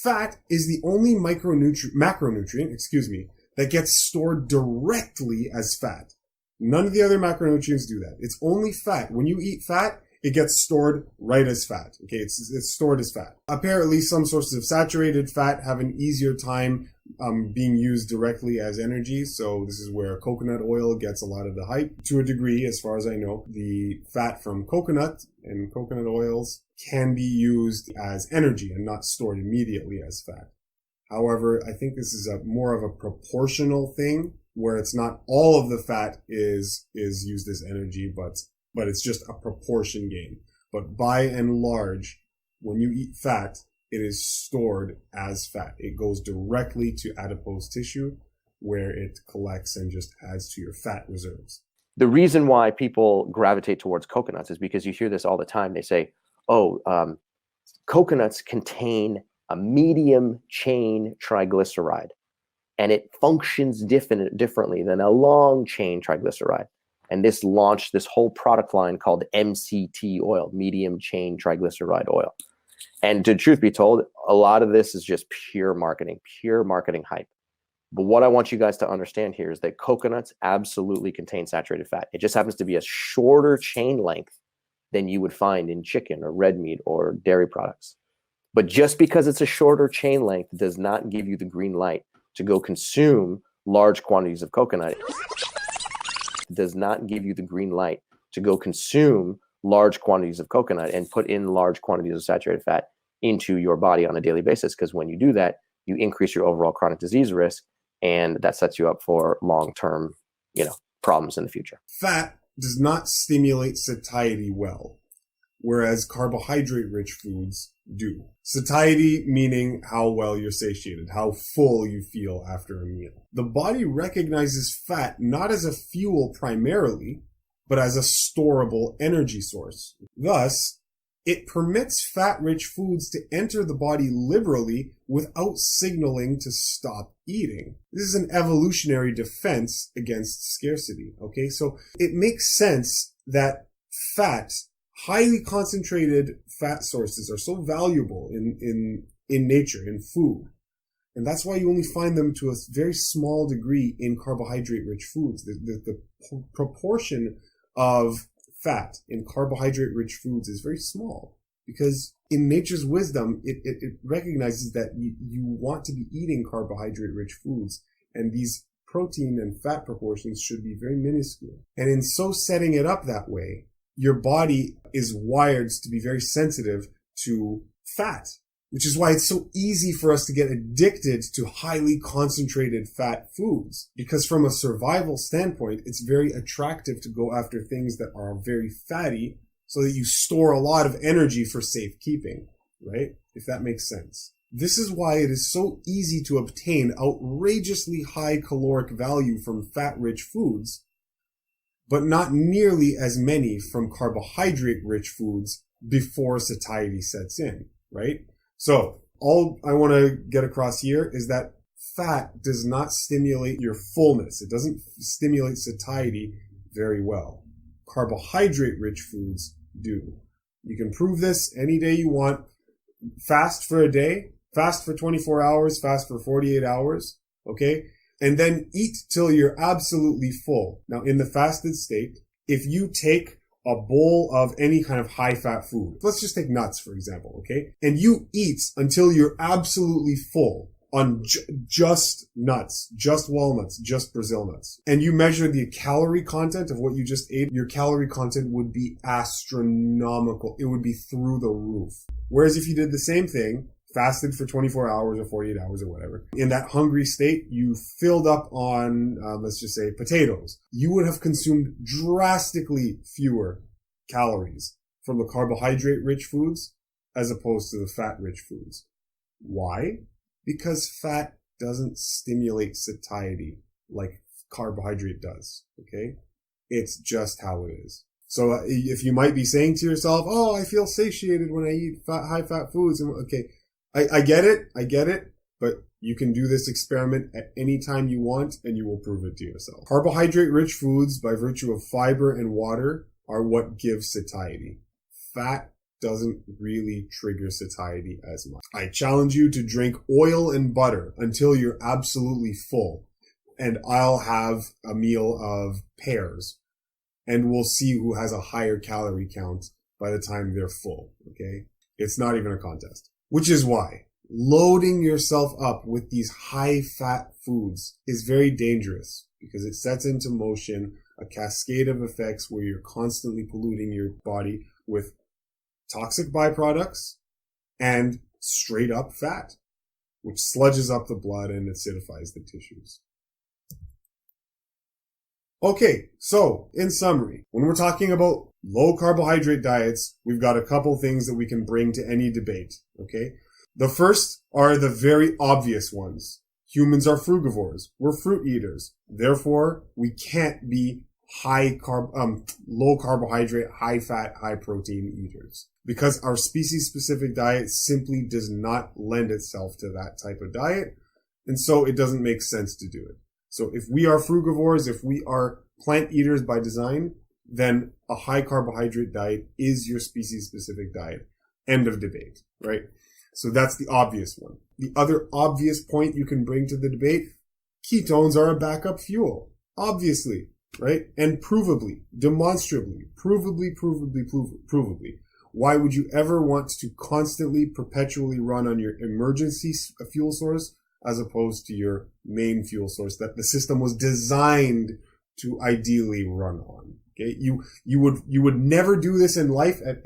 Fat is the only macronutrient, that gets stored directly as fat. None of the other macronutrients do that. It's only fat. When you eat fat, it gets stored right as fat. Okay, it's stored as fat. Apparently, some sources of saturated fat have an easier time being used directly as energy. So this is where coconut oil gets a lot of the hype. To a degree, as far as I know, the fat from coconut and coconut oils can be used as energy and not stored immediately as fat. However, I think this is more of a proportional thing, where it's not all of the fat is used as energy, but it's just a proportion game. But by and large, when you eat fat, it is stored as fat. It goes directly to adipose tissue, where it collects and just adds to your fat reserves. The reason why people gravitate towards coconuts is because you hear this all the time. They say, coconuts contain a medium chain triglyceride, and it functions differently than a long chain triglyceride. And this launched this whole product line called MCT oil, medium chain triglyceride oil. And to truth be told, a lot of this is just pure marketing hype. But what I want you guys to understand here is that coconuts absolutely contain saturated fat. It just happens to be a shorter chain length than you would find in chicken or red meat or dairy products. But just because it's a shorter chain length does not give you the green light to go consume large quantities of coconut. It does not give you the green light to go consume large quantities of coconut and put in large quantities of saturated fat into your body on a daily basis. Because when you do that, you increase your overall chronic disease risk, and that sets you up for long-term, problems in the future. Fat does not stimulate satiety well, whereas carbohydrate-rich foods do. Satiety meaning how well you're satiated, how full you feel after a meal. The body recognizes fat not as a fuel primarily, but as a storable energy source. Thus, it permits fat-rich foods to enter the body liberally without signaling to stop eating. This is an evolutionary defense against scarcity, okay? So it makes sense that highly concentrated fat sources are so valuable in nature, in food, And that's why you only find them to a very small degree in carbohydrate-rich foods. The proportion of fat in carbohydrate-rich foods is very small, because in nature's wisdom, it recognizes that you want to be eating carbohydrate-rich foods, and these protein and fat proportions should be very minuscule. And in so setting it up that way, your body is wired to be very sensitive to fat, which is why it's so easy for us to get addicted to highly concentrated fat foods. Because from a survival standpoint, it's very attractive to go after things that are very fatty so that you store a lot of energy for safekeeping, right? If that makes sense. This is why it is so easy to obtain outrageously high caloric value from fat-rich foods, but not nearly as many from carbohydrate-rich foods before satiety sets in, right? So all I want to get across here is that fat does not stimulate your fullness. It doesn't stimulate satiety very well. Carbohydrate-rich foods do. You can prove this any day you want. Fast for a day, fast for 24 hours, fast for 48 hours, okay? And then eat till you're absolutely full. Now, in the fasted state, if you take a bowl of any kind of high-fat food, let's just take nuts, for example, okay? And you eat until you're absolutely full on just nuts, just walnuts, just Brazil nuts, and you measure the calorie content of what you just ate, your calorie content would be astronomical. It would be through the roof. Whereas if you did the same thing, fasted for 24 hours or 48 hours or whatever, in that hungry state, you filled up on, let's just say, potatoes, you would have consumed drastically fewer calories from the carbohydrate-rich foods as opposed to the fat-rich foods. Why? Because fat doesn't stimulate satiety like carbohydrate does, okay? It's just how it is. So if you might be saying to yourself, oh, I feel satiated when I eat high-fat foods, okay, I get it, but you can do this experiment at any time you want and you will prove it to yourself. Carbohydrate-rich foods, by virtue of fiber and water, are what gives satiety. Fat doesn't really trigger satiety as much. I challenge you to drink oil and butter until you're absolutely full, and I'll have a meal of pears, and we'll see who has a higher calorie count by the time they're full, okay? It's not even a contest. Which is why loading yourself up with these high-fat foods is very dangerous, because it sets into motion a cascade of effects where you're constantly polluting your body with toxic byproducts and straight-up fat, which sludges up the blood and acidifies the tissues. Okay, so in summary, when we're talking about low carbohydrate diets, we've got a couple things that we can bring to any debate, okay? The first are the very obvious ones. Humans are frugivores. We're fruit eaters. Therefore, we can't be low carbohydrate, high fat, high protein eaters, because our species specific diet simply does not lend itself to that type of diet. And so it doesn't make sense to do it. So if we are frugivores, if we are plant eaters by design, then a high carbohydrate diet is your species specific diet. End of debate, right? So that's the obvious one. The other obvious point you can bring to the debate, ketones are a backup fuel. Obviously, right? And provably, demonstrably, provably. Why would you ever want to constantly, perpetually run on your emergency fuel source as opposed to your main fuel source that the system was designed to ideally run on? Okay, you would never do this in life at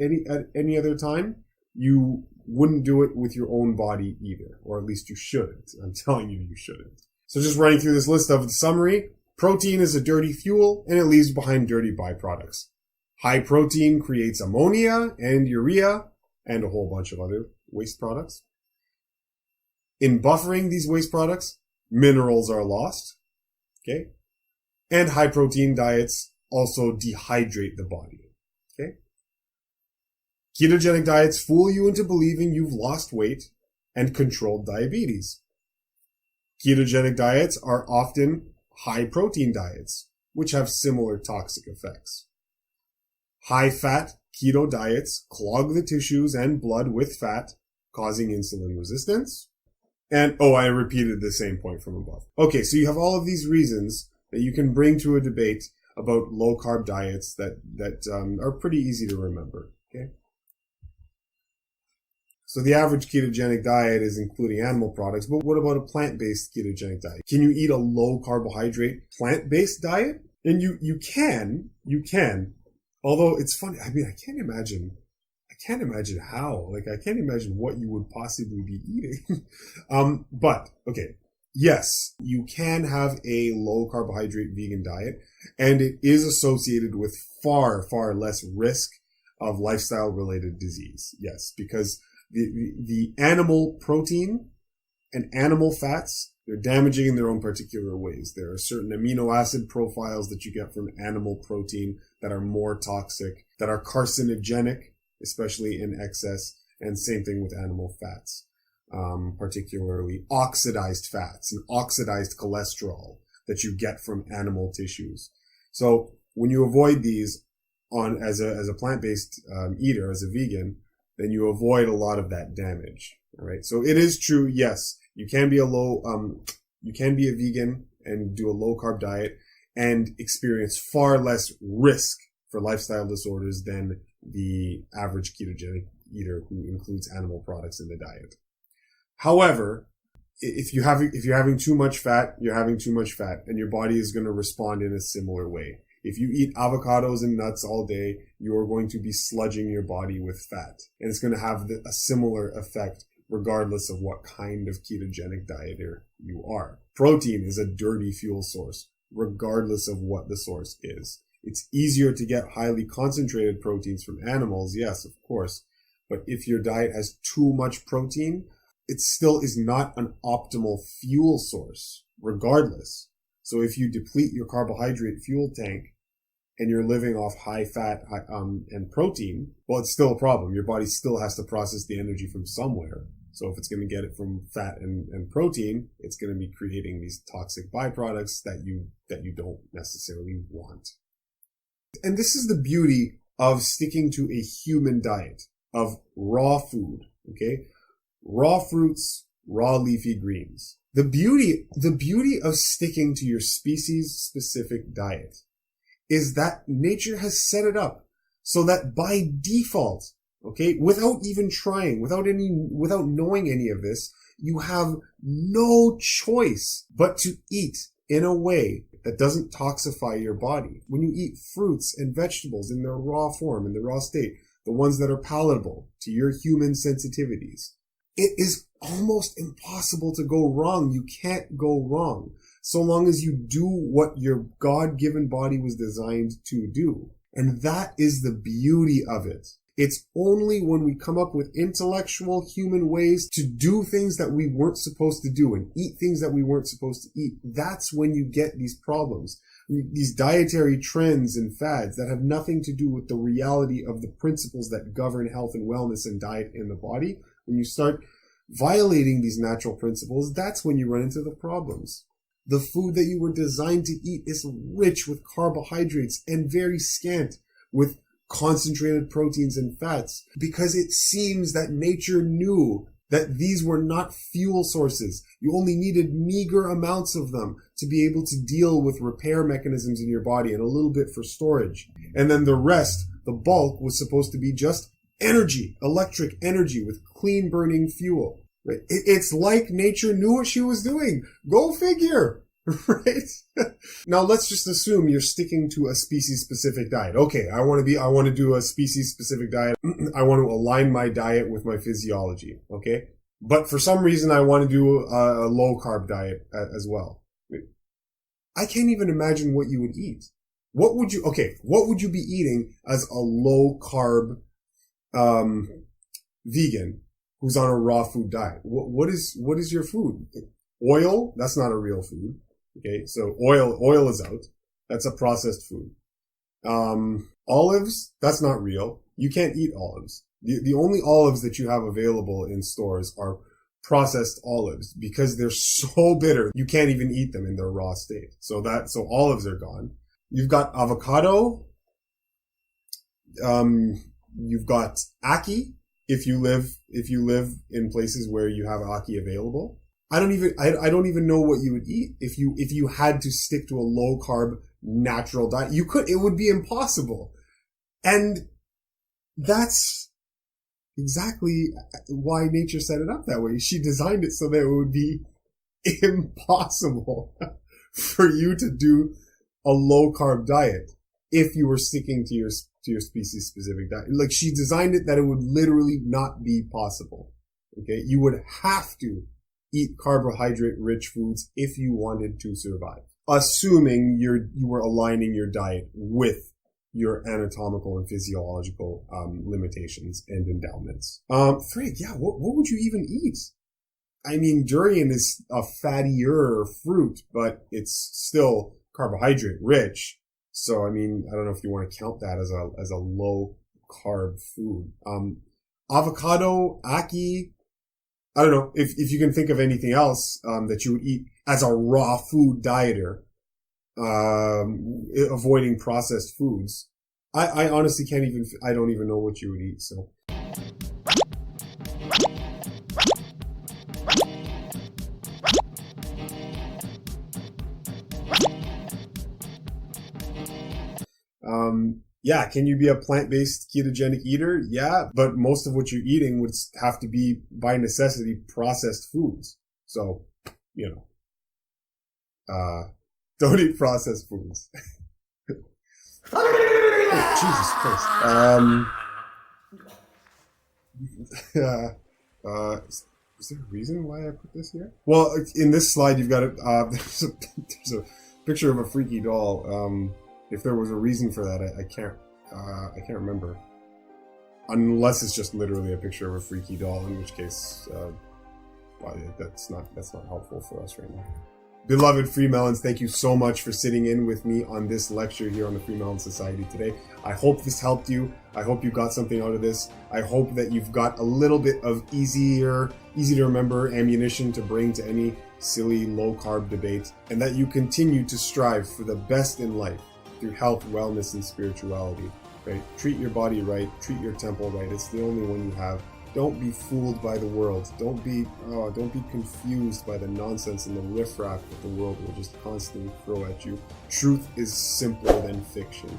any other time. You wouldn't do it with your own body either, or at least you shouldn't. I'm telling you, you shouldn't. So just running through this list of the summary, protein is a dirty fuel and it leaves behind dirty byproducts. High protein creates ammonia and urea and a whole bunch of other waste products. In buffering these waste products, minerals are lost. Okay, and high protein diets also dehydrate the body. Okay. Ketogenic diets fool you into believing you've lost weight and controlled diabetes. Ketogenic diets are often high protein diets, which have similar toxic effects. High fat keto diets clog the tissues and blood with fat, causing insulin resistance. And, I repeated the same point from above. Okay, so you have all of these reasons that you can bring to a debate about low-carb diets that are pretty easy to remember, okay? So the average ketogenic diet is including animal products, but what about a plant-based ketogenic diet? Can you eat a low-carbohydrate plant-based diet? And you can, although it's funny, I mean, I can't imagine how, like, I can't imagine what you would possibly be eating. But, okay, yes, you can have a low carbohydrate vegan diet, and it is associated with far, far less risk of lifestyle related disease. Yes, because the animal protein and animal fats, they're damaging in their own particular ways. There are certain amino acid profiles that you get from animal protein that are more toxic, that are carcinogenic, especially in excess, and same thing with animal fats, particularly oxidized fats and oxidized cholesterol that you get from animal tissues. So when you avoid these as a plant-based eater, as a vegan, then you avoid a lot of that damage. All right. So it is true. Yes, you can be a vegan and do a low carb diet and experience far less risk for lifestyle disorders than the average ketogenic eater who includes animal products in the diet. However, if you're having too much fat, you're having too much fat, and your body is going to respond in a similar way. If you eat avocados and nuts all day, you are going to be sludging your body with fat, and it's going to have a similar effect regardless of what kind of ketogenic dieter you are. Protein is a dirty fuel source, regardless of what the source is. It's easier to get highly concentrated proteins from animals, yes, of course. But if your diet has too much protein, it still is not an optimal fuel source, regardless. So if you deplete your carbohydrate fuel tank and you're living off high fat and protein, well, it's still a problem. Your body still has to process the energy from somewhere. So if it's going to get it from fat and protein, it's going to be creating these toxic byproducts that you don't necessarily want. And this is the beauty of sticking to a human diet of raw food, okay? Raw fruits, raw leafy greens. The beauty of sticking to your species-specific diet is that nature has set it up so that by default, okay, without even trying, without knowing any of this, you have no choice but to eat in a way that doesn't toxify your body. When you eat fruits and vegetables in their raw form, in the raw state, the ones that are palatable to your human sensitivities, it is almost impossible to go wrong. You can't go wrong so long as you do what your God-given body was designed to do. And that is the beauty of it. It's only when we come up with intellectual human ways to do things that we weren't supposed to do and eat things that we weren't supposed to eat. That's when you get these problems, these dietary trends and fads that have nothing to do with the reality of the principles that govern health and wellness and diet in the body. When you start violating these natural principles, that's when you run into the problems. The food that you were designed to eat is rich with carbohydrates and very scant with concentrated proteins and fats, because it seems that nature knew that these were not fuel sources. You only needed meager amounts of them to be able to deal with repair mechanisms in your body and a little bit for storage. And then the rest, the bulk, was supposed to be just energy, electric energy with clean burning fuel. Right? It's like nature knew what she was doing. Go figure. Right? Now let's just assume you're sticking to a species-specific diet. Okay, I want to do a species-specific diet. I want to align my diet with my physiology. Okay? But for some reason I want to do a low-carb diet as well. I can't even imagine what you would eat. What would you be eating as a low-carb vegan who's on a raw food diet? What is your food? Oil? That's not a real food. Okay, so oil is out. That's a processed food. Olives? That's not real. You can't eat olives. The only olives that you have available in stores are processed olives because they're so bitter you can't even eat them in their raw state. So olives are gone. You've got avocado. You've got ackee if you live in places where you have ackee available. I don't even know what you would eat if you had to stick to a low carb natural diet. It would be impossible. And that's exactly why nature set it up that way. She designed it so that it would be impossible for you to do a low carb diet if you were sticking to your species specific diet. Like, she designed it that it would literally not be possible. Okay. You would have to eat carbohydrate rich foods if you wanted to survive, assuming you were aligning your diet with your anatomical and physiological limitations and endowments. Frig, yeah, what would you even eat? I mean, durian is a fattier fruit, but it's still carbohydrate rich. So, I mean, I don't know if you want to count that as a low carb food. Avocado, ackee, I don't know if you can think of anything else that you would eat as a raw food dieter, avoiding processed foods. I honestly I don't even know what you would eat. So. Yeah, can you be a plant-based ketogenic eater? Yeah, but most of what you're eating would have to be, by necessity, processed foods. So, don't eat processed foods. Oh, Jesus Christ. Is there a reason why I put this here? Well, in this slide, you've got there's a picture of a freaky doll. If there was a reason for that, I can't remember. Unless it's just literally a picture of a freaky doll, in which case, that's not helpful for us right now. Beloved FreeMelons, thank you so much for sitting in with me on this lecture here on the FreeMelon Society today. I hope this helped you. I hope you got something out of this. I hope that you've got a little bit of easy to remember ammunition to bring to any silly low carb debate, and that you continue to strive for the best in life through health, wellness, and spirituality. Right? Treat your body right. Treat your temple right. It's the only one you have. Don't be fooled by the world. Don't be confused by the nonsense and the riffraff that the world will just constantly throw at you. Truth is simpler than fiction,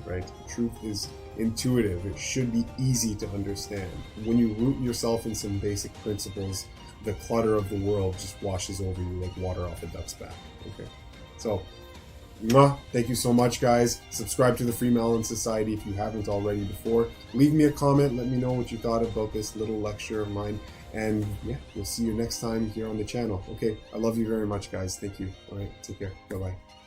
right? Truth is intuitive. It should be easy to understand. When you root yourself in some basic principles, the clutter of the world just washes over you like water off a duck's back. Okay, so. Thank you so much, guys. Subscribe to the FreeMelon Society if you haven't already before. Leave me a comment. Let me know what you thought about this little lecture of mine. And yeah, we'll see you next time here on the channel. Okay, I love you very much, guys. Thank you. All right, take care. Bye-bye.